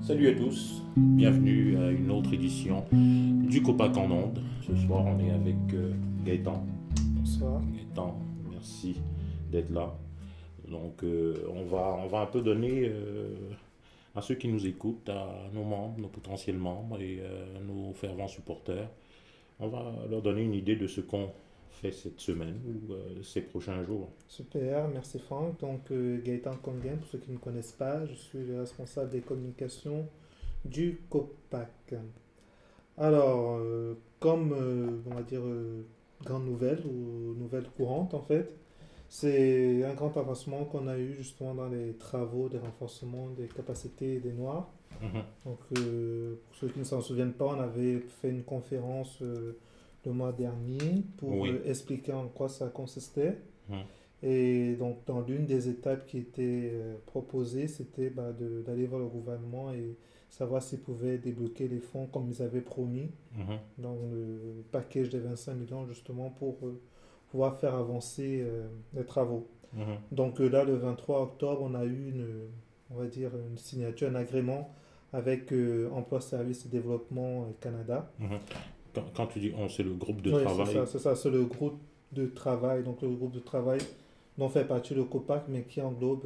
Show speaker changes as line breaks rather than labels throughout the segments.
Salut à tous, bienvenue à une autre édition du Copac en Onde. Ce soir, on est avec Gaëtan.
Bonsoir.
Gaëtan, merci d'être là. Donc, on va un peu donner à ceux qui nous écoutent, à nos membres, nos potentiels membres et nos fervents supporters, on va leur donner une idée de ce qu'on fait cette semaine ou ces prochains jours.
Super, merci Franck. Donc Gaëtan Conguin, pour ceux qui ne me connaissent pas, je suis le responsable des communications du COPAC. Alors, comme on va dire grande nouvelle ou nouvelle courante en fait, c'est un grand avancement qu'on a eu justement dans les travaux de renforcement des capacités des Noirs.
Mhm.
Donc, pour ceux qui ne s'en souviennent pas, on avait fait une conférence le mois dernier pour
Oui.
expliquer en quoi ça consistait.
Mhm.
Et donc, dans l'une des étapes qui était proposée, c'était d'aller voir le gouvernement et savoir s'ils pouvaient débloquer les fonds comme ils avaient promis
Mhm.
dans le package des 25 millions, justement, pour pouvoir faire avancer les travaux.
Mhm.
Donc, là, le 23 octobre, on a eu on va dire, une signature, un agrément avec Emploi, Services et Développement Canada.
Mhm. Quand tu dis on, c'est le groupe de
Oui,
travail.
c'est ça, c'est le groupe de travail. Donc, le groupe de travail dont fait partie le COPAC, mais qui englobe,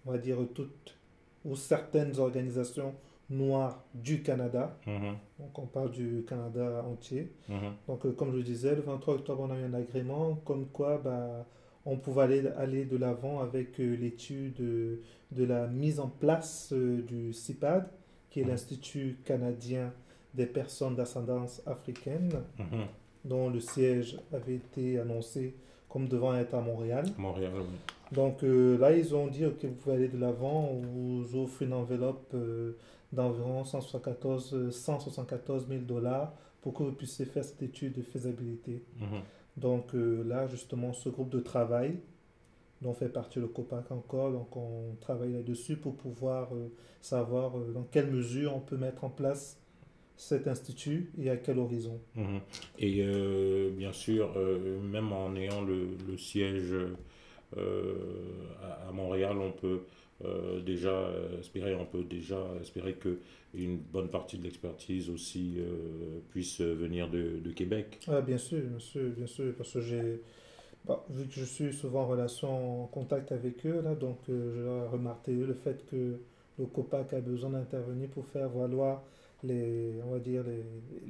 on va dire, toutes ou certaines organisations noires du Canada.
Mhm.
Donc, on parle du Canada entier.
Mhm.
Donc, comme je le disais, le 23 octobre, on a eu un agrément comme quoi on pouvait aller de l'avant avec l'étude de la mise en place du CIPAD, qui est
Mhm.
l'Institut canadien des personnes d'ascendance africaine,
Mhm.
dont le siège avait été annoncé comme devant être à Montréal.
Montréal, oui.
Donc là, ils ont dit, OK, vous pouvez aller de l'avant, on vous offre une enveloppe d'environ 174 000 dollars pour que vous puissiez faire cette étude de faisabilité.
Mhm.
Donc là, justement, ce groupe de travail, dont fait partie le COPAC encore, donc on travaille là-dessus pour pouvoir savoir dans quelle mesure on peut mettre en place cet institut et à quel horizon.
Mhm. Et bien sûr, même en ayant le siège à Montréal, on peut déjà espérer que une bonne partie de l'expertise aussi puisse venir de Québec.
Ah, bien sûr, parce que vu que je suis souvent en relation, en contact avec eux, là, donc je leur ai remarqué le fait que le COPAC a besoin d'intervenir pour faire valoir on va dire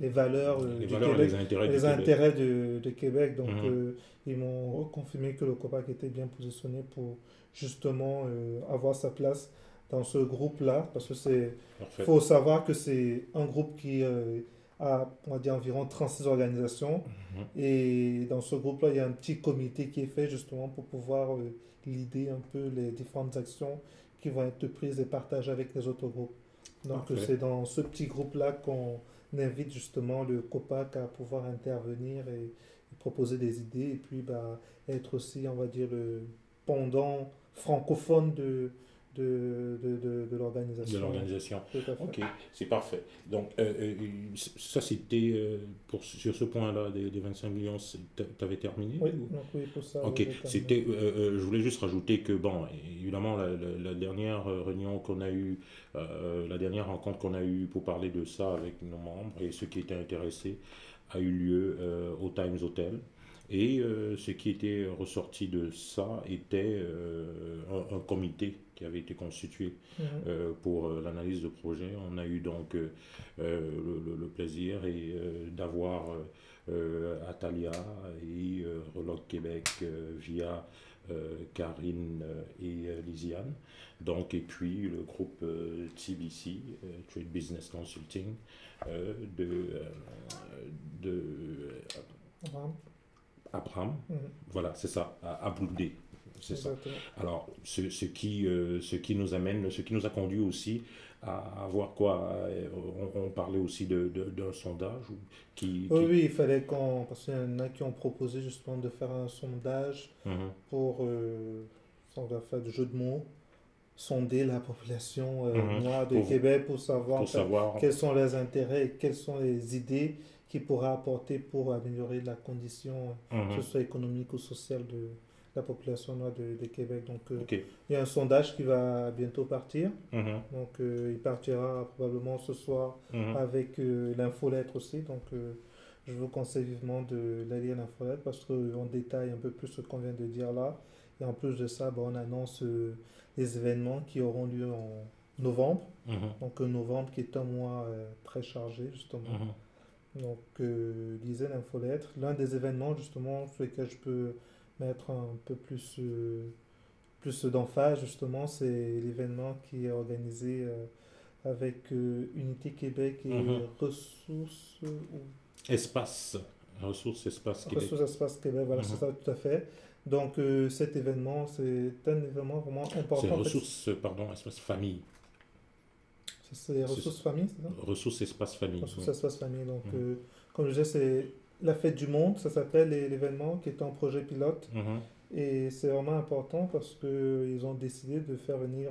les valeurs
Les
du
valeurs et
Québec
les intérêts
et
du
les
Québec.
intérêts de Québec. Donc
Mhm.
ils m'ont confirmé que le COPAC était bien positionné pour justement avoir sa place dans ce groupe-là, parce que
Parfait.
faut savoir que c'est un groupe qui a, on va dire, environ 36 organisations.
Mhm.
Et dans ce groupe-là, il y a un petit comité qui est fait justement pour pouvoir guider un peu les différentes actions qui vont être prises et partagées avec les autres groupes. Donc
Parfait.
c'est dans ce petit groupe-là qu'on invite justement le COPAC à pouvoir intervenir et proposer des idées et puis être aussi, on va dire, le pendant francophone de
De
l'organisation.
l'organisation.
Tout à fait.
Ok, c'est parfait. Donc, ça, c'était, sur ce point-là, des 25 millions, tu avais terminé
Oui,
ou...
donc oui, pour ça, oui,
Ok,
j'ai terminé.
c'était, je voulais juste rajouter que, bon, évidemment, la dernière réunion qu'on a eue, la dernière rencontre qu'on a eue pour parler de ça avec nos membres et ceux qui étaient intéressés, a eu lieu au Times Hotel. Et ce qui était ressorti de ça était un comité qui avait été constitué
Mhm.
pour l'analyse de projet. On a eu donc le plaisir d'avoir Atalia et Reloc Québec via Karine et Lisiane. Donc, et puis le groupe TBC, Trade Business Consulting, de, de
Voilà.
Abraham.
Mhm.
Voilà, c'est ça, à Boudé. C'est ça.
Exactement.
Alors, ce qui nous amène, ce qui nous a conduit aussi à voir quoi. On parlait aussi d'un sondage
Oui, oui, il fallait parce qu'il y en a qui ont proposé justement de faire un sondage
Mhm.
pour, on va faire du jeu de mots, sonder la population
Mhm.
noire de
Pour,
Québec pour savoir en
pour
fait
savoir.
quels sont les intérêts et quelles sont les idées qu'ils pourraient apporter pour améliorer la condition
Mhm.
socio-économique ou sociale la population noire de Québec. Donc,
Ok.
il y a un sondage qui va bientôt partir.
Mhm.
Donc, il partira probablement ce soir
Mhm.
avec l'infolettre aussi. Donc, je vous conseille vivement de la lire l'infolettre parce qu'on détaille un peu plus ce qu'on vient de dire là. Et en plus de ça, bah, on annonce les événements qui auront lieu en novembre.
Mhm.
Donc, novembre qui est un mois très chargé, justement.
Mhm.
Donc, lisez l'infolettre. L'un des événements, justement, sur lesquels je peux mettre un peu plus d'emphase, justement, c'est l'événement qui est organisé avec Unité Québec et
Mhm. Espace. Ressources, espace Québec.
Ressources Espace Québec. Voilà, c'est
Mhm.
ça, tout à fait. Donc, cet événement, c'est un événement vraiment
C'est
important. En fait,
ressources, pardon, espace famille.
c'est les
C'est
ressources famille, c'est ça?
ressources, espace famille.
Ressources
Oui.
Espace Famille. Donc,
Mhm.
comme je disais, c'est la fête du monde, ça s'appelle l'événement qui est un projet pilote.
Mhm.
Et c'est vraiment important parce qu'ils ont décidé de faire venir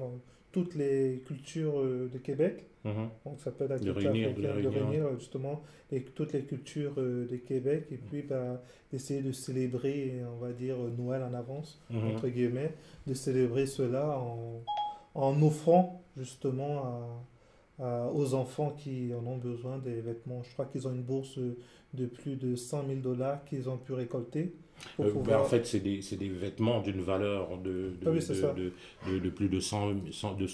toutes les cultures de Québec.
Mhm.
Donc ça peut être la
De
culture
réunir, de les
africaine, de
réunir.
réunir justement toutes les cultures de Québec et puis bah, d'essayer de célébrer, on va dire, Noël en avance,
Mhm.
entre guillemets, de célébrer cela en offrant justement aux enfants qui en ont besoin des vêtements. Je crois qu'ils ont une bourse de plus de 100 000 $ qu'ils ont pu récolter pour
Ben, en
pouvoir...
fait, c'est des vêtements d'une valeur
Ah oui, c'est ça.
de plus de 100
De
000
100 000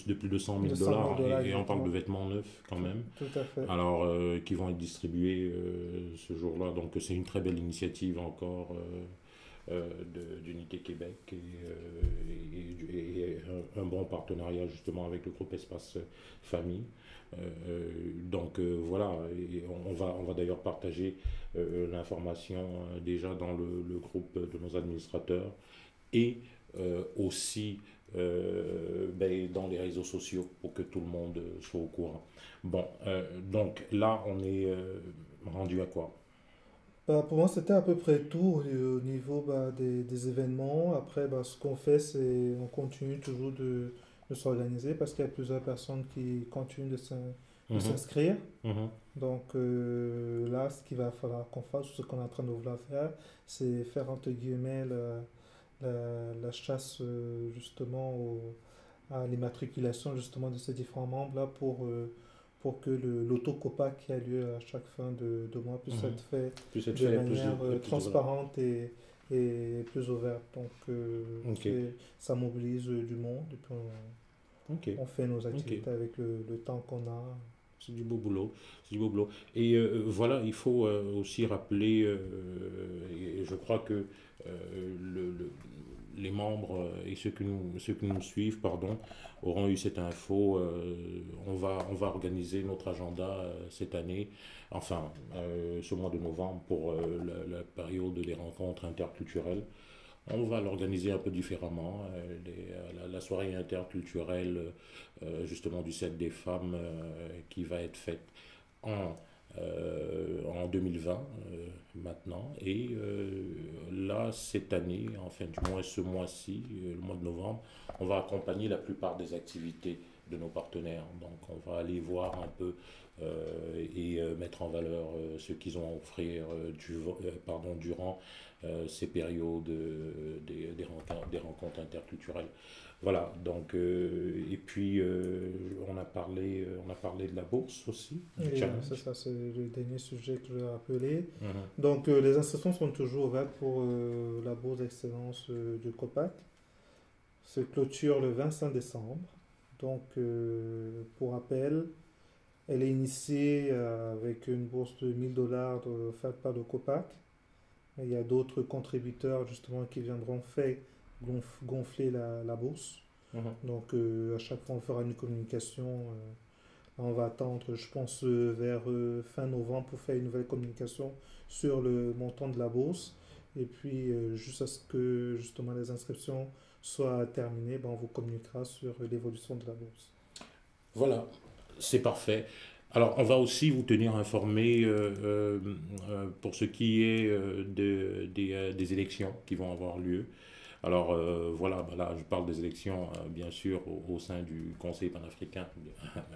dollars.
dollars
Et on parle de
exactement.
vêtements neufs quand même.
Tout à fait.
Alors, qui vont être distribués ce jour-là. Donc, c'est une très belle initiative encore d'Unité Québec et un bon partenariat justement avec le groupe Espace Famille. Donc voilà, et on va d'ailleurs partager l'information déjà dans le groupe de nos administrateurs et aussi ben, dans les réseaux sociaux pour que tout le monde soit au courant. Bon, donc là, on est rendu à quoi?
Bah, pour moi, c'était à peu près tout au niveau bah, des événements. Après, bah, ce qu'on fait, c'est on continue toujours de s'organiser parce qu'il y a plusieurs personnes qui continuent de
Mhm,
s'inscrire.
mhm,
Donc là, ce qu'il va falloir qu'on fasse, ce qu'on est en train de vouloir faire, c'est faire entre guillemets la chasse justement à l'immatriculation justement de ces différents membres-là pour que l'auto-COPA qui a lieu à chaque fin de mois puisse
mhm.
être fait
Plus cette
de
fait,
manière
plus de valeur.
transparente et plus ouverte. Donc
Ok,
ça mobilise du monde et puis
ok,
on fait nos
ok.
activités avec le temps qu'on a.
C'est du beau boulot. C'est du beau boulot. Et voilà, il faut aussi rappeler, et je crois que les membres et ceux qui nous suivent, pardon, auront eu cette info. On va organiser notre agenda cette année, enfin, ce mois de novembre, pour la période des rencontres interculturelles. On va l'organiser un peu différemment. La soirée interculturelle, justement, du 7 des femmes, qui va être faite en, en 2020, maintenant. Et là, cette année, enfin, du moins ce mois-ci, le mois de novembre, on va accompagner la plupart des activités de nos partenaires. Donc, on va aller voir un peu et mettre en valeur ce qu'ils ont à offrir pardon, durant ces périodes des rencontres interculturelles. Voilà, donc, et puis on a parlé de la bourse aussi, du
Et c'est
challenge.
ça, c'est le dernier sujet que je vais rappeler.
Mhm,
Donc, les inscriptions sont toujours ouvertes pour la bourse d'excellence du COPAC. Se clôture le 25 décembre. Donc, pour rappel, elle est initiée avec une bourse de 1000 $ offerte par le COPAC. Il y a d'autres contributeurs justement qui viendront faire gonfler la bourse.
mhm.
Donc, à chaque fois, on fera une communication. On va attendre, je pense, vers fin novembre pour faire une nouvelle communication sur le montant de la bourse. Et puis, juste à ce que justement les inscriptions soient terminées, ben, on vous communiquera sur l'évolution de la bourse.
Voilà, c'est parfait. Alors, on va aussi vous tenir informé pour ce qui est des élections qui vont avoir lieu. Alors, voilà, bah là, je parle des élections, bien sûr, au sein du Conseil panafricain.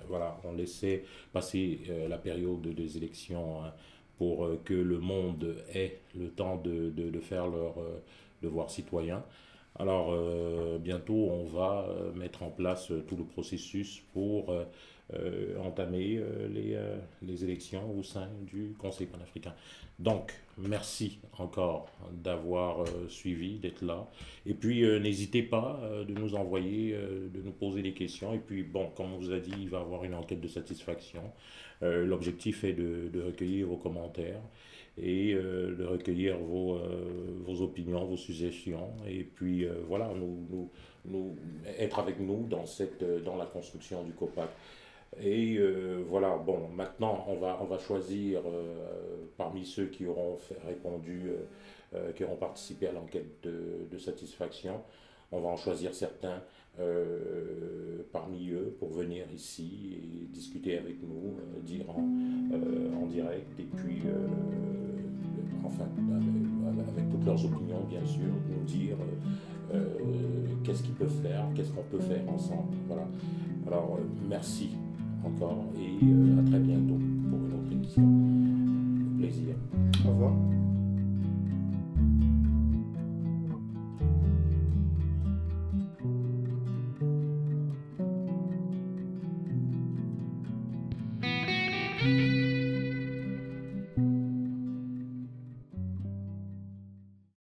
Voilà, on laissait passer la période des élections, hein, pour que le monde ait le temps de faire leur devoir citoyen. Alors, bientôt, on va mettre en place tout le processus pour entamer les élections au sein du Conseil panafricain. Donc, merci encore d'avoir suivi, d'être là. Et puis, n'hésitez pas de nous envoyer, de nous poser des questions. Et puis, bon, comme on vous a dit, il va y avoir une enquête de satisfaction. L'objectif est de recueillir vos commentaires et de recueillir vos opinions, vos suggestions, et puis voilà, être avec nous dans la construction du COPAC. Et voilà, bon, maintenant on va choisir parmi ceux qui auront répondu, qui auront participé à l'enquête de satisfaction, on va en choisir certains parmi eux pour venir ici et discuter avec nous, dire en direct, et puis enfin avec toutes leurs opinions bien sûr, nous dire qu'est-ce qu'ils peuvent faire, qu'est-ce qu'on peut faire ensemble. Voilà. Alors merci encore et à très bientôt pour une autre émission. Plaisir.
Au revoir.